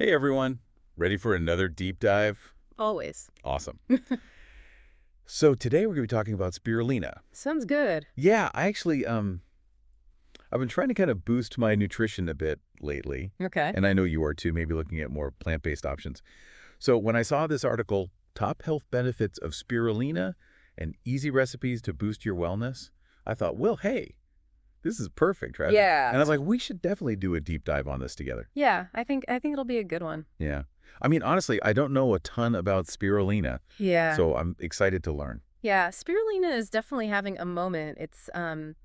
Hey everyone, ready for another deep dive? Always. Awesome. So today we're going to be talking about spirulina. Sounds good. Yeah, I've been trying to kind of boost my nutrition a bit lately, Okay. and I know you are too, maybe looking at more plant-based options. So when I saw this article, Top Health Benefits of Spirulina and Easy Recipes to Boost Your Wellness, I thought, well, hey, this is perfect, right? Yeah. And I was like, we should definitely do a deep dive on this together. Yeah, I think it'll be a good one. Yeah. I mean, honestly, I don't know a ton about spirulina, Yeah. so I'm excited to learn. Yeah, spirulina is definitely having a moment. It's kind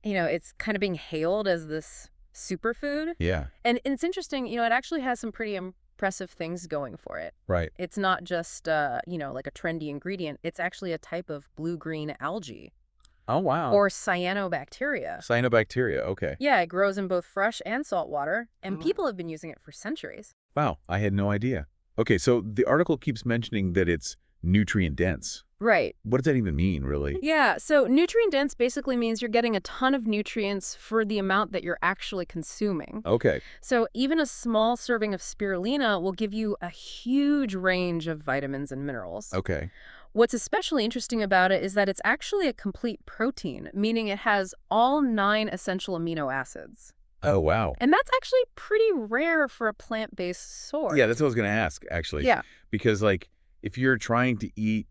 of being hailed as this superfood. Yeah, And it's interesting, it actually has some pretty impressive things going for it. right. It's not just like a trendy ingredient. It's actually a type of blue-green algae Oh, wow. or cyanobacteria. Cyanobacteria, okay. Yeah, it grows in both fresh and salt water, and people have been using it for centuries. Wow, I had no idea. Okay, so the article keeps mentioning that it's nutrient dense. Right. What does that even mean, really? Yeah, so nutrient dense basically means you're getting a ton of nutrients for the amount that you're actually consuming. Okay, So even a small serving of spirulina will give you a huge range of vitamins and minerals. okay. What's especially interesting about it is that it's actually a complete protein, meaning it has all 9 essential amino acids. Oh, wow. And that's actually pretty rare for a plant-based source. Yeah, that's what I was going to ask, actually. Yeah. Because, like, if you're trying to eat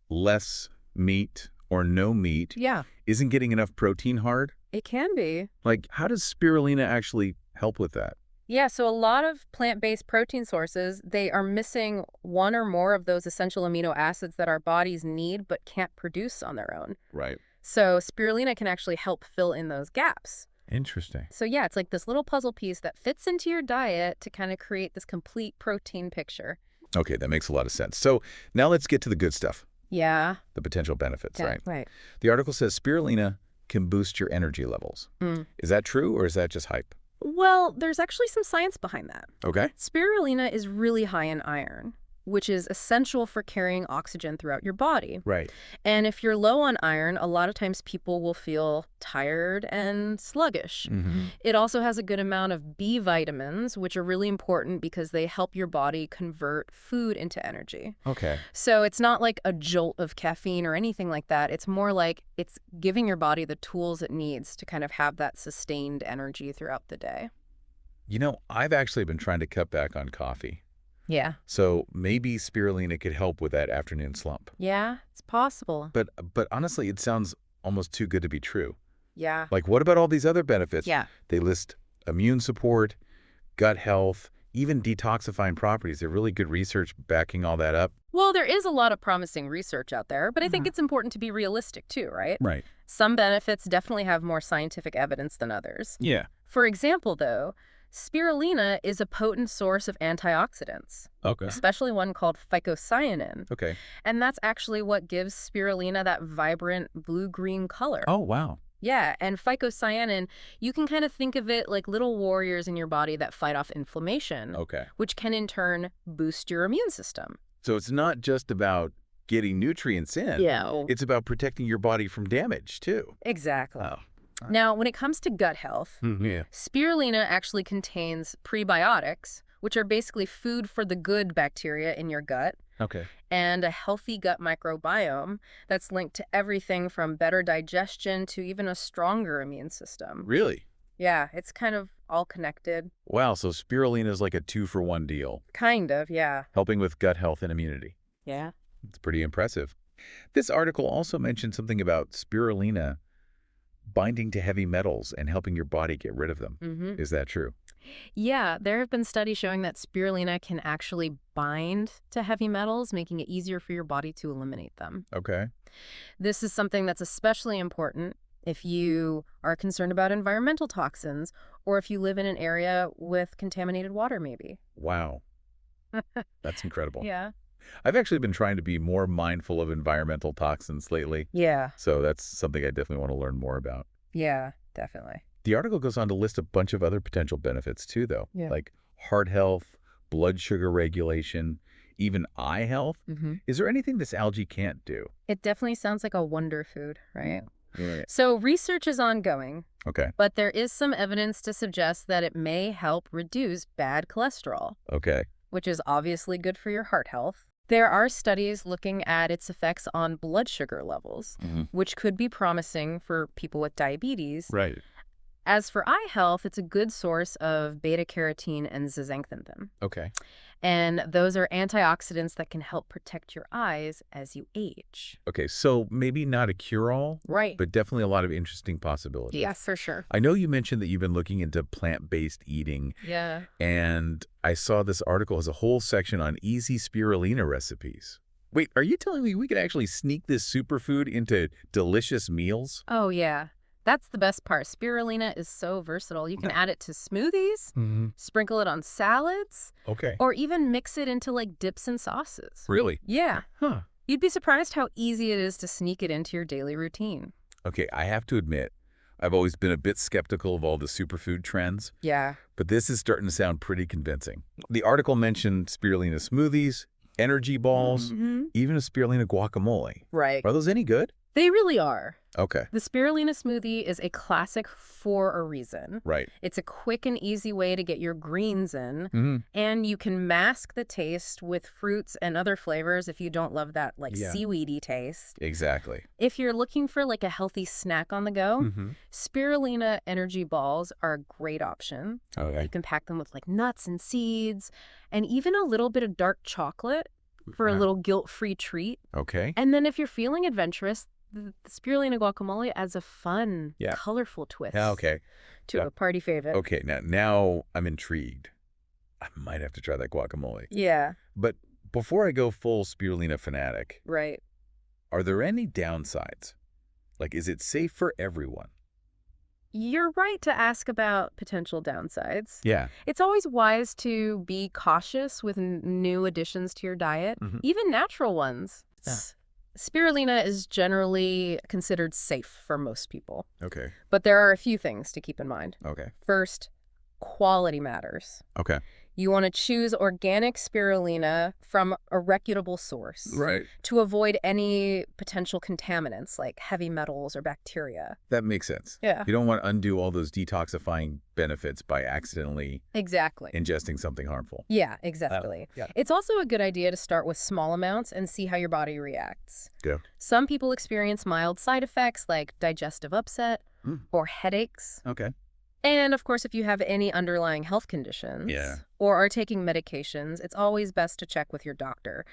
less meat or no meat, Yeah, isn't getting enough protein hard? it can be. Like, how does spirulina actually help with that? Yeah, so a lot of plant-based protein sources, they are missing one or more of those essential amino acids that our bodies need but can't produce on their own. Right. So spirulina can actually help fill in those gaps. Interesting. So yeah, it's like this little puzzle piece that fits into your diet to kind of create this complete protein picture. Okay, that makes a lot of sense. So now let's get to the good stuff, Yeah. the potential benefits, right? Right. The article says spirulina can boost your energy levels. Mm. Is that true or is that just hype? Well, there's actually some science behind that. Okay. Spirulina is really high in iron, which is essential for carrying oxygen throughout your body. Right. And if you're low on iron, a lot of times people will feel tired and sluggish. Mm-hmm. It also has a good amount of B vitamins, which are really important because they help your body convert food into energy. Okay. So it's not like a jolt of caffeine or anything like that. It's more like it's giving your body the tools it needs to kind of have that sustained energy throughout the day. You know, I've actually been trying to cut back on coffee. Yeah. So maybe spirulina could help with that afternoon slump. Yeah, it's possible. But honestly, it sounds almost too good to be true. Yeah. Like, what about all these other benefits? Yeah. They list immune support, gut health, even detoxifying properties. There's really good research backing all that up. Well, there is a lot of promising research out there, but I think it's important to be realistic too, right? Right. Some benefits definitely have more scientific evidence than others. Yeah. For example, though, spirulina is a potent source of antioxidants, Okay. especially one called phycocyanin. Okay. And that's actually what gives spirulina that vibrant blue-green color. Oh, wow. Yeah, and phycocyanin, you can kind of think of it like little warriors in your body that fight off inflammation, Okay. which can in turn boost your immune system. So it's not just about getting nutrients in. Yeah. It's about protecting your body from damage, too. Exactly. Oh. Now, when it comes to gut health, Yeah. spirulina actually contains prebiotics, which are basically food for the good bacteria in your gut, Okay. and a healthy gut microbiome that's linked to everything from better digestion to even a stronger immune system. Really? Yeah, it's kind of all connected. Wow, so spirulina is like a 2-for-1 deal, Kind of, yeah. helping with gut health and immunity. Yeah. It's pretty impressive. This article also mentioned something about spirulina binding to heavy metals and helping your body get rid of them. Mm-hmm. Is that true? Yeah, there have been studies showing that spirulina can actually bind to heavy metals, making it easier for your body to eliminate them. Okay. This is something that's especially important if you are concerned about environmental toxins or if you live in an area with contaminated water, maybe. Wow. That's incredible. Yeah. I've actually been trying to be more mindful of environmental toxins lately, Yeah. so that's something I definitely want to learn more about. Yeah, definitely. The article goes on to list a bunch of other potential benefits too, though, Yeah. like heart health, blood sugar regulation, even eye health. Mm-hmm. Is there anything this algae can't do? It definitely sounds like a wonder food, right? Right. So research is ongoing, Okay. but there is some evidence to suggest that it may help reduce bad cholesterol, Okay. which is obviously good for your heart health. There are studies looking at its effects on blood sugar levels, which could be promising for people with diabetes. Right. As for eye health, it's a good source of beta-carotene and zeaxanthin. Okay. And those are antioxidants that can help protect your eyes as you age. Okay, so maybe not a cure-all, Right. but definitely a lot of interesting possibilities. Yes, for sure. I know you mentioned that you've been looking into plant-based eating, Yeah. and I saw this article has a whole section on easy spirulina recipes. Wait, are you telling me we could actually sneak this superfood into delicious meals? Oh, yeah. That's the best part. Spirulina is so versatile. You can add it to smoothies, sprinkle it on salads, Okay. or even mix it into like dips and sauces. Really? Yeah. Huh. You'd be surprised how easy it is to sneak it into your daily routine. Okay, I have to admit, I've always been a bit skeptical of all the superfood trends, Yeah. but this is starting to sound pretty convincing. The article mentioned spirulina smoothies, energy balls, even a spirulina guacamole. Right. Are those any good? They really are. Okay. The spirulina smoothie is a classic for a reason. Right. It's a quick and easy way to get your greens in, and you can mask the taste with fruits and other flavors if you don't love that like seaweedy taste. Exactly. If you're looking for like a healthy snack on the go, spirulina energy balls are a great option. Okay. You can pack them with like nuts and seeds and even a little bit of dark chocolate for a little guilt-free treat. Okay. And then if you're feeling adventurous, the spirulina guacamole adds a fun, colorful twist to a party favorite. Okay, now I'm intrigued. I might have to try that guacamole. Yeah. But before I go full spirulina fanatic, Right. are there any downsides? Like, is it safe for everyone? You're right to ask about potential downsides. Yeah. It's always wise to be cautious with new additions to your diet, even natural ones. Yeah. Spirulina is generally considered safe for most people, Okay. but there are a few things to keep in mind. Okay. First, quality matters. Okay. You want to choose organic spirulina from a reputable source Right. to avoid any potential contaminants like heavy metals or bacteria. That makes sense. Yeah. You don't want to undo all those detoxifying benefits by accidentally Exactly. ingesting something harmful. Yeah, exactly. Yeah. It's also a good idea to start with small amounts and see how your body reacts. Yeah. Some people experience mild side effects like digestive upset or headaches. Okay. And of course, if you have any underlying health conditions or are taking medications, it's always best to check with your doctor.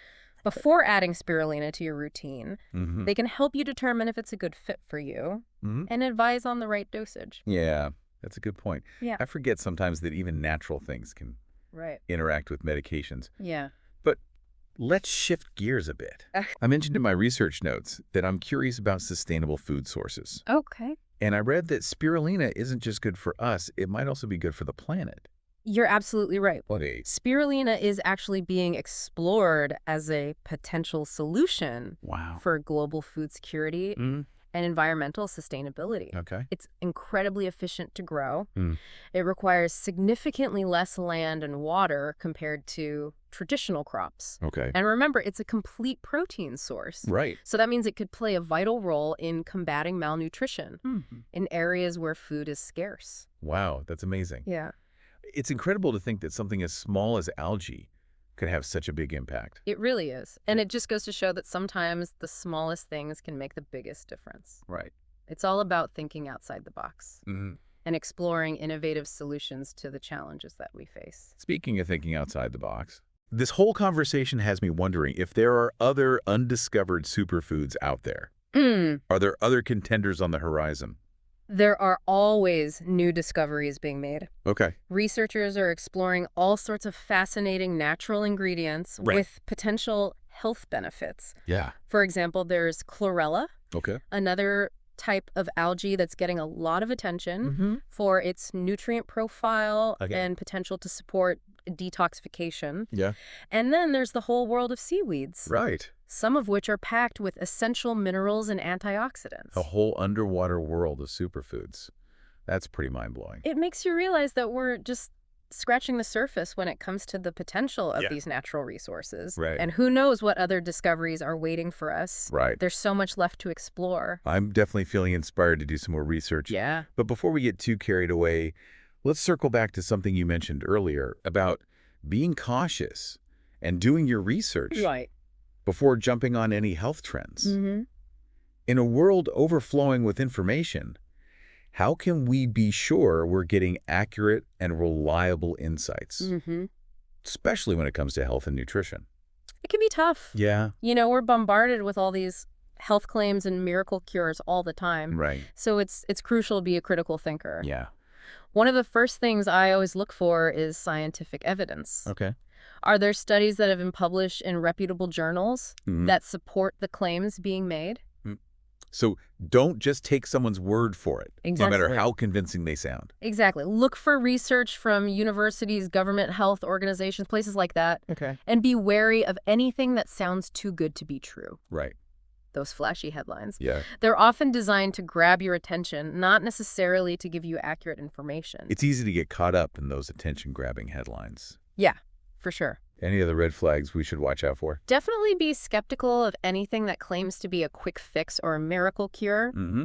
Before adding spirulina to your routine, they can help you determine if it's a good fit for you and advise on the right dosage. Yeah, that's a good point. Yeah. I forget sometimes that even natural things can interact with medications. Yeah. But let's shift gears a bit. I mentioned in my research notes that I'm curious about sustainable food sources. Okay. And I read that spirulina isn't just good for us, it might also be good for the planet. You're absolutely right. What a... Spirulina is actually being explored as a potential solution for global food security and environmental sustainability. Okay. It's incredibly efficient to grow. It requires significantly less land and water compared to traditional crops. Okay. And remember, it's a complete protein source. Right. So that means it could play a vital role in combating malnutrition in areas where food is scarce. Wow, that's amazing. Yeah. It's incredible to think that something as small as algae could have such a big impact. It really is. And it just goes to show that sometimes the smallest things can make the biggest difference. Right. It's all about thinking outside the box and exploring innovative solutions to the challenges that we face. Speaking of thinking outside the box, this whole conversation has me wondering if there are other undiscovered superfoods out there. Are there other contenders on the horizon? There are always new discoveries being made. Okay. Researchers are exploring all sorts of fascinating natural ingredients with potential health benefits. Yeah. For example, there's chlorella, Okay. another type of algae that's getting a lot of attention for its nutrient profile and potential to support detoxification. Yeah. And then there's the whole world of seaweeds. Right. Some of which are packed with essential minerals and antioxidants. A whole underwater world of superfoods. That's pretty mind-blowing. It makes you realize that we're just scratching the surface when it comes to the potential of Yeah. these natural resources. Right. And who knows what other discoveries are waiting for us. Right. There's so much left to explore. I'm definitely feeling inspired to do some more research. Yeah. But before we get too carried away, let's circle back to something you mentioned earlier about being cautious and doing your research Right. before jumping on any health trends. Mm-hmm. In a world overflowing with information, how can we be sure we're getting accurate and reliable insights, Mm-hmm. especially when it comes to health and nutrition? It can be tough. Yeah. We're bombarded with all these health claims and miracle cures all the time. Right. So it's crucial to be a critical thinker. Yeah. One of the first things I always look for is scientific evidence. Okay. Are there studies that have been published in reputable journals that support the claims being made? So don't just take someone's word for it, Exactly. no matter how convincing they sound. Exactly. Look for research from universities, government health organizations, places like that. Okay. And be wary of anything that sounds too good to be true. Right. Those flashy headlines. Yeah. They're often designed to grab your attention, not necessarily to give you accurate information. It's easy to get caught up in those attention-grabbing headlines. Yeah, for sure. Any other red flags we should watch out for? Definitely be skeptical of anything that claims to be a quick fix or a miracle cure. Mm-hmm.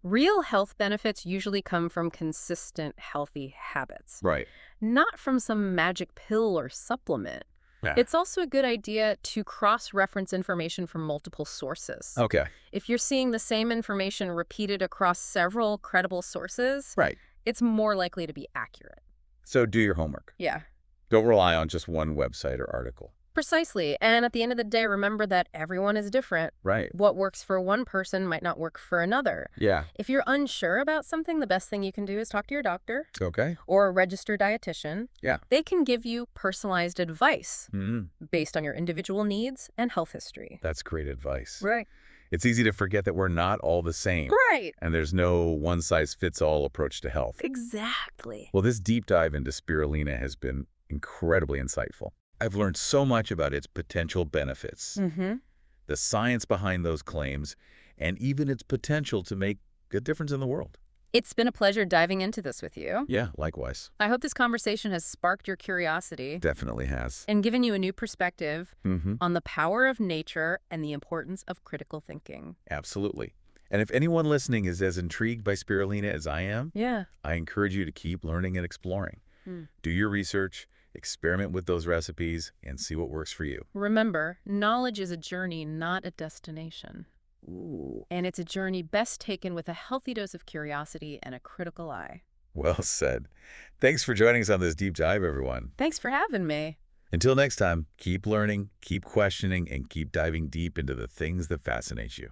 Real health benefits usually come from consistent, healthy habits, Right. not from some magic pill or supplement. Yeah. It's also a good idea to cross-reference information from multiple sources. Okay. If you're seeing the same information repeated across several credible sources, Right. it's more likely to be accurate. So do your homework. Yeah. Don't rely on just one website or article. Precisely. And at the end of the day, remember that everyone is different. Right. What works for one person might not work for another. Yeah. If you're unsure about something, the best thing you can do is talk to your doctor Okay. or a registered dietitian. Yeah. They can give you personalized advice Mm-hmm. based on your individual needs and health history. That's great advice. Right. It's easy to forget that we're not all the same. Right. And there's no one-size-fits-all approach to health. Exactly. Well, this deep dive into spirulina has been incredibly insightful. I've learned so much about its potential benefits, Mm-hmm. the science behind those claims, and even its potential to make a difference in the world. It's been a pleasure diving into this with you. Yeah, likewise. I hope this conversation has sparked your curiosity Definitely has. and given you a new perspective Mm-hmm. on the power of nature and the importance of critical thinking. Absolutely. And if anyone listening is as intrigued by spirulina as I am, Yeah. I encourage you to keep learning and exploring. Do your research, experiment with those recipes, and see what works for you. Remember, knowledge is a journey, not a destination. Ooh. And it's a journey best taken with a healthy dose of curiosity and a critical eye. Well said. Thanks for joining us on this deep dive, everyone. Thanks for having me. Until next time, keep learning, keep questioning, and keep diving deep into the things that fascinate you.